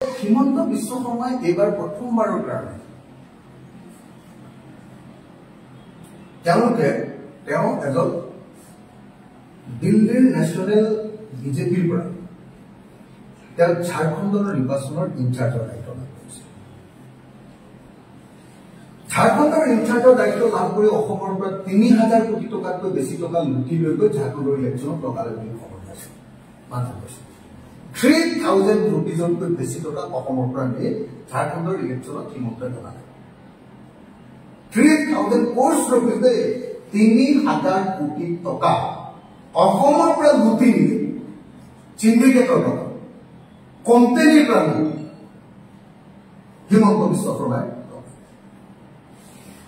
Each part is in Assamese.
হিমন্ত বিশ্ব শৰ্মাই এইবাৰ প্ৰথমবাৰৰ কাৰণে তেওঁ এজন দিল্লীৰ নেশ্যনেল বিজেপিৰ পৰা তেওঁ ঝাৰখণ্ডৰ নিৰ্বাচনৰ ইনচাৰ্জৰ দায়িত্ব লাভ কৰিছে। ঝাৰখণ্ডৰ ইনচাৰ্জৰ দায়িত্ব লাভ কৰি অসমৰ পৰা ৩,০০০ কোটি টকাতকৈ বেছি টকা লুটি লৈ গৈ ঝাৰখণ্ডৰ ইলেকশ্যনত লগালে বুলি খবৰ পাইছে। 3,000 ৰুপিজতকৈ বেছি টকা অসমৰ পৰা নি ঝাৰখণ্ডৰ ইলেকশ্যনত হিমন্তই লগালে। 3,000 কোটি ৰুপিজে ৩,০০০ কোটি টকা অসমৰ পৰা লুটি নি চিণ্ডিকেটৰ টকা কোম্পানীৰ পৰা হিমন্ত বিশ্ব শৰ্মাই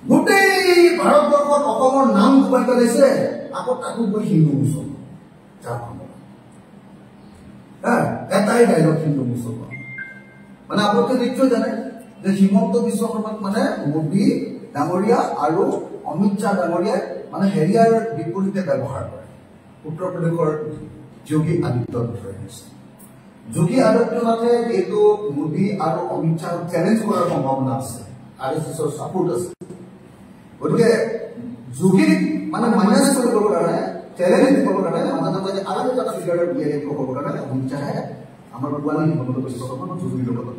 গোটেই ভাৰতবৰ্ষত অসমৰ নাম ডুবাই পেলাইছে। আকৌ তাকো গৈ হিন্দু মুছলমান ঝাৰখণ্ড এটাই ডাইলগ হিন্দু মুছলমান মানে আপোনালোকে নিশ্চয় জানে যে হিমন্ত বিশ্ব শৰ্মাক মানে মোদী ডাঙৰীয়া আৰু অমিত শ্বাহ ডাঙৰীয়াই মানে হেৰিয়াৰ বিপৰীতে ব্যৱহাৰ কৰে। উত্তৰ প্ৰদেশৰ যোগী আদিত্যনাথৰ যোগী আদিত্যনাথে এইটো মোদী আৰু অমিত শ্বাহক চেলেঞ্জ কৰাৰ সম্ভাৱনা আছে, RSSৰ ছাপোৰ্ট আছে। গতিকে যোগীক মানে মাইনাছ কৰিবৰ কাৰণে চেলেঞ্জ দিবৰ কাৰণে মাজে মাজে আৰু এটা ফিগাৰ উলিয়াই দিবৰ কাৰণে অমিত শ্বাহে আমাৰ পুৱালী হিমন্ত বিশ্ব শৰ্মাক যোগীৰ লগত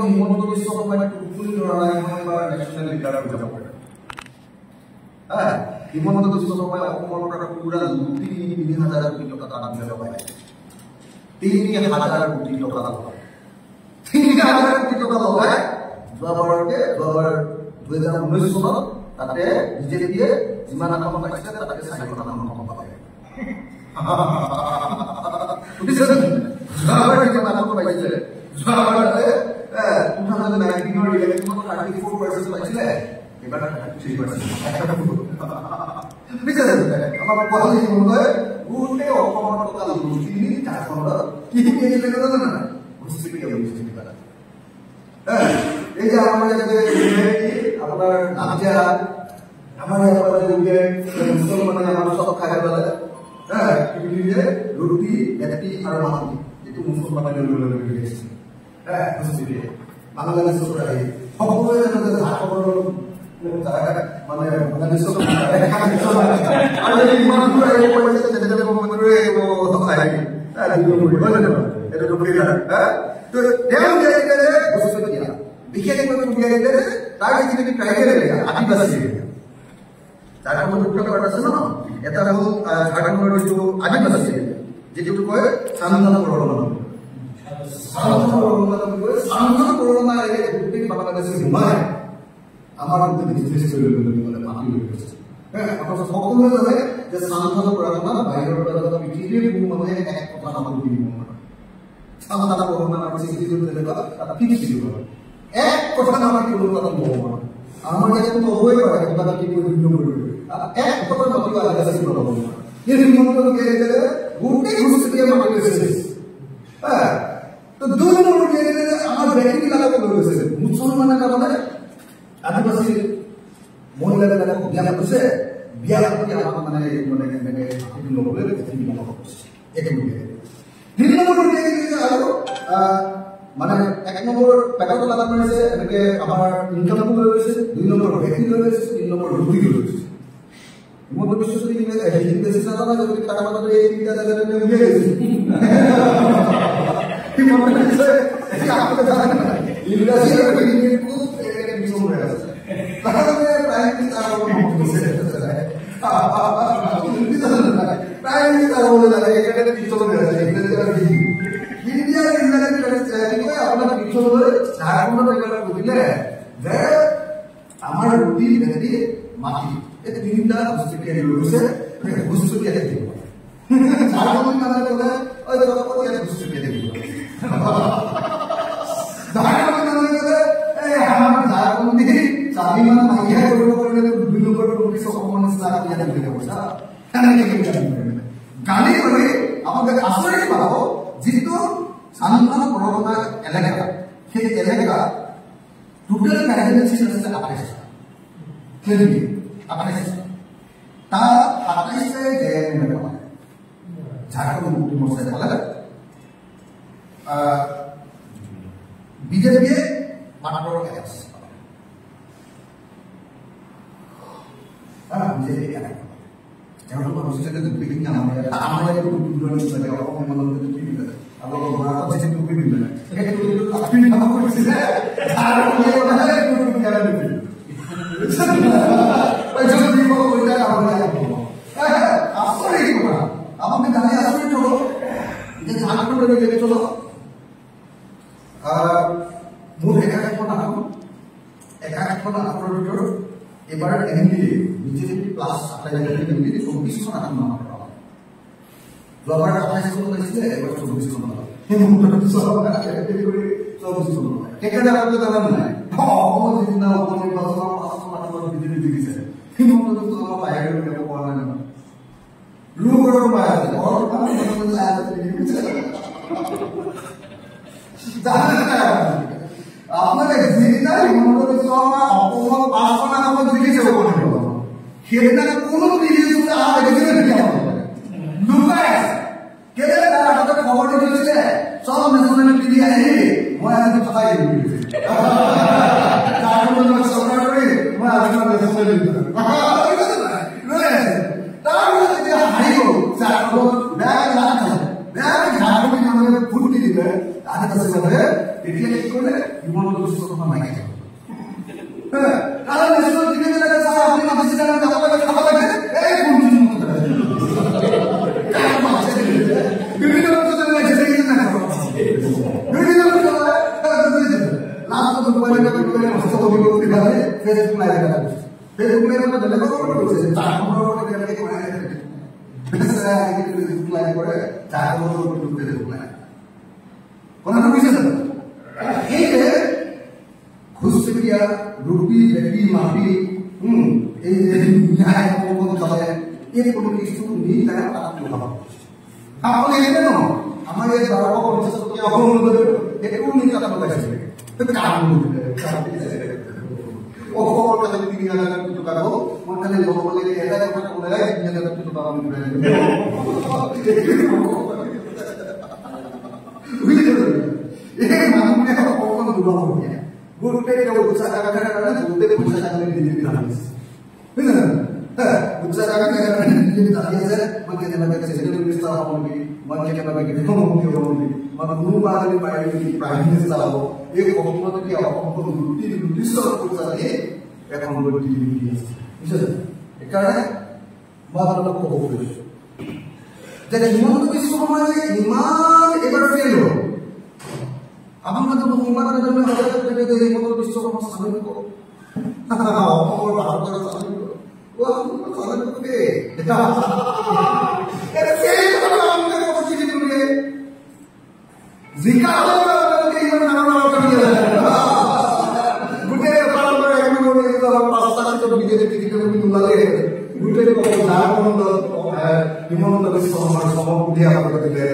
হিমন্ত বিশ্ব শৰ্মাই হিমন্ত বিশ্ব শৰ্মাই অসমৰ পৰা পুৰা লুটি ৩,০০০ কোটি টকা দাবী লগাই ৩,০০০ কোটি টকা লগাই ৩,০০০ কোটি টকা লগাই যোৱাবাৰ 2019 চনত তাতে বিজেপিয়ে যিমান আসন পাইছে তাতে ৪খন আসন পালে। যোৱাবাৰ যিমান আসন পাইছে যোৱাবাৰে 2019 ইলেকশ্যনত 34% পাইছিলে, এবাৰ 33%। আমাৰ পুৱালী হিমন্তই গোটেই অসমৰ টকা লুটি ঝাৰখণ্ডত কি জানে নাই এই যে আমাৰ আপোনাৰ নাজিয়া আমাৰ মুছলমানে আমাৰ চব খাই পেলালে ৰুটি এটি আৰু মাটি এইটো মুছলমানে বাংলাদেশ সকলোৱে ঝাৰখণ্ডৰ মানে বিশেষভাৱে তাৰ যিখিনি ট্ৰাইবেল এৰিয়া আদিবাসী এৰিয়া ঝাৰখণ্ডৰ দুটা পাৰ্ট আছে ন, এটা হ'ল ঝাৰখণ্ডৰ যিটো আদিবাসী এৰিয়া যিটো কয় চান্দনা পৰগনা গোটেই বাংলাদেশে ঘুমাই আমাৰ বিজনেছ কৰি মাতি লৈ গৈছে। সকলোৱে জানে যে চান্দনা পৰগনা বাহিৰৰ পৰা পৃথিৱীৰ কোনো মানুহে এক কথা নামানো দিব নোৱাৰে। চান্দনা পৰগনা এক কথা নামাৰ কোনো কথা নহব আমাৰ ইয়াত নহবই পাৰে কিবা এটা কি কৰিব এক কথা নকৰিব আদিবাসী নহব এই হিমন্ত গেলে গোটেই সংস্কৃতিয়ে মাতি লৈছে। তো 2 নম্বৰ গেলে আমাৰ ব্যক্তি লাগাব লৈছে মুছলমানে তাৰমানে আদিবাসী মহিলাবিলাকক বিয়া পাতিছে, বিয়া পাতি আমাৰ মানে ল'বলৈ একেবাৰে 3 নম্বৰ আৰু মানে 1 নম্বৰ পেটত লাভ কৰিছে, এনেকে আমাৰ ইনকামটো লৈ গৈছে, 2 নম্বৰ ভেকচিন লৈ গৈছে, 3 নম্বৰ ৰুটি লৈ গৈছে। হিমন্ত বিশ্ব শৰ্মা যদি তাৰ মাজত এই তিনিটা জাগাত উলিয়াই গৈছে আমাৰ ৰুটি ভেটি মাটি এই তিনিটা বস্তু লৈ গৈছে বস্তু দিব ঝাৰখণ্ড বস্তু দিব ঝাৰখণ্ডী স্বাভিমান নাইকিয়া কৰিব পাৰিলে 2 নম্বৰ অসমৰ নিচিনা গালি কৰি আমাক আচৰিত পাব। যিটো চান্দনা পৰগনা এলেকা সেই এলেকা টোটাল প্রেগনেন্সি আছে 28 কেজি 28 তা 28 এ যে মানে ঝাড়খণ্ড মুক্তি মোর্চা বলে বিজেপি মাত্র 1 বিজেপি এখন মানুষের বিভিন্ন আমরা একটু দুর্নীতি করে অপমান করে দিতে আবার বড় কথা যে টুপি দিবেন একটু আপনি না করছেন আর ওই কথা একটু খেয়াল রাখবেন ওই যদি বলতে আমরা হ্যাঁ আসলে কি বলা আমাকে দাঁড়িয়ে আসলে চলো যে ঝাড়খণ্ডে লেগে চলো মোট একাত্তর আপনার এবার এমনি বিজেপি প্লাস আপনার এমনি 24 জন এখন নাম করা জবার 28 জন হয়েছে এবার 24 জন হবে হিমন্ত বিশ্ব সরকার এমনি করে 24 জন হবে এখানে আপনি জানেন না অপোজিশন না অপোজিশন বাসনা পাঁচশো মানুষ বিজেপি দিয়েছে হিমন্ত বিশ্ব সরকার বাইরে গেলে পড়া না লুগড় বাইরে আর মানে লাইন দিয়েছে জানেন না আপনাদের জিনিসটা হিমন্ত বিশ্ব সরকার অপমান বাসনা আমাদের দিয়েছে ওখানে সেটা কোনো দিয়েছে আর এখানে কি হবে লুকায় কেটে তারা আমাদের খবর দিয়েছে সব ন্যাশনাল মিডিয়া এই মই আজকে কথাই দিয়েছে তারপর সরকার করে মই আজকে ন্যাশনাল মিডিয়া তারপরে যে হাইও চারটো ব্যাগ লাগা ব্যাগ ঝাড়খণ্ডে আমাদের ফুটি দিবে আগে কাছে বলে এটা কি করে হিমন্ত বিশ্ব সরকার মাইকে হ্যাঁ আর ন্যাশনাল মিডিয়া কে স্যার আপনি মাঝে জানেন খাবার লাগে এই কোন জিনিস বিভিন্ন রকমের মেসেজ দিতে না বিভিন্ন রকমের লাস্ট তো মোবাইলে করে হস্ত বিক্রি করে ফেসবুক লাইভ করা ফেসবুক লাইভ করে দেখো করছে চার নম্বর করে দেখে করে বেসা আগে ফেসবুক লাইভ করে চার নম্বর করে ফেসবুক লাইভ কোন বিষয় এই যে ঘুষপিয়া রুপি বেটি মাফি এই যে ন্যায় কোন চলে এই কোন কিছু নেই তারা পাঠ হবে আপনি কেন আমাদের বাবা পঞ্চাশ টাকা অবলম্বন করে একটু নিয়ে কথা বলেছে কারণ ও খবরটা যদি 3000 টাকা দাও মানে লোক বলে এটা কথা বলে 3000 টাকা দাম করে এই মানুষে কখন দুর্বল হবে গুরুতে কেউ উৎসাহ টাকা করে গুরুতে পয়সা টাকা দিয়ে দিতে হবে বুঝলেন উৎসাহ টাকা করে দিয়ে দিতে হবে মানে যেটা সেন্ট্রাল মিনিস্টার হবে মানে কেন লাগে মুখ্যমন্ত্রী হবে মানে নুবারে বাইরে প্রাইম মিনিস্টার হবে এই কখনো কি অপকল্প লুটি সব করতে এখন লুটি দিয়েছে বুঝলেন এখানে মাত্র কত করে যে হিমন্ত বিশ্ব সরকার ইমান এবার ফেল আমরা তো মুম্বাইতে জন্য হাজার টাকা দিয়ে হিমন্ত বিশ্ব সরকার সামনে করব অপর ভারতের সামনে ও সামনে করবে এটা সেই কথা আমরা বলছি যে জিকালো আমাদের ইমান নাম করে গুটে পালন করে এমন করে তো পাঁচটা ছোট বিজেপি টিকিট মিলালে গুটে কত লাভ হলো হিমন্ত বিশ্ব সরকার সভাপতি আমাদের দিলে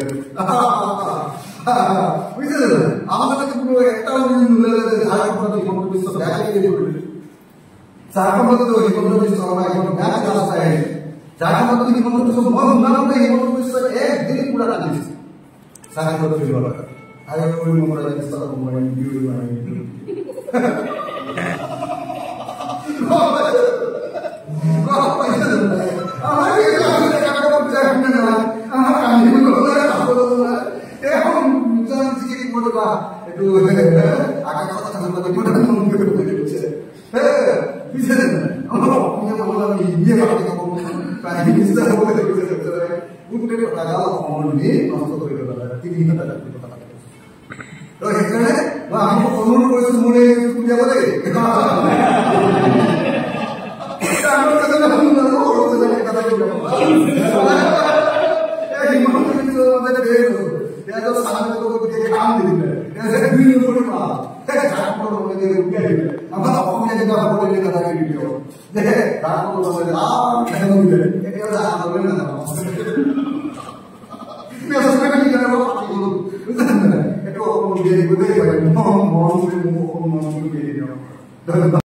বুঝলেন আমাদের পুরো একটা মিলালে ঝাড়খণ্ড হিমন্ত বিশ্ব ব্যাকে দিয়ে পড়বে ঝাড়খণ্ড তো হিমন্ত বিশ্ব সরকার এখন ব্যাক রাস্তা है ঝাড়খণ্ড তো হিমন্ত বিশ্ব মন নামে হিমন্ত বিশ্ব একদিন পুরা লাগিয়েছে সারা করে ফিরে বলা আগে ওই মোবাইল ইনস্টল মোবাইল ভিডিও বানাই আমি অনুরোধ করেছি মনে পূজা বলে একটু দিয়ে গোটেই মন মন ধন্যবাদ।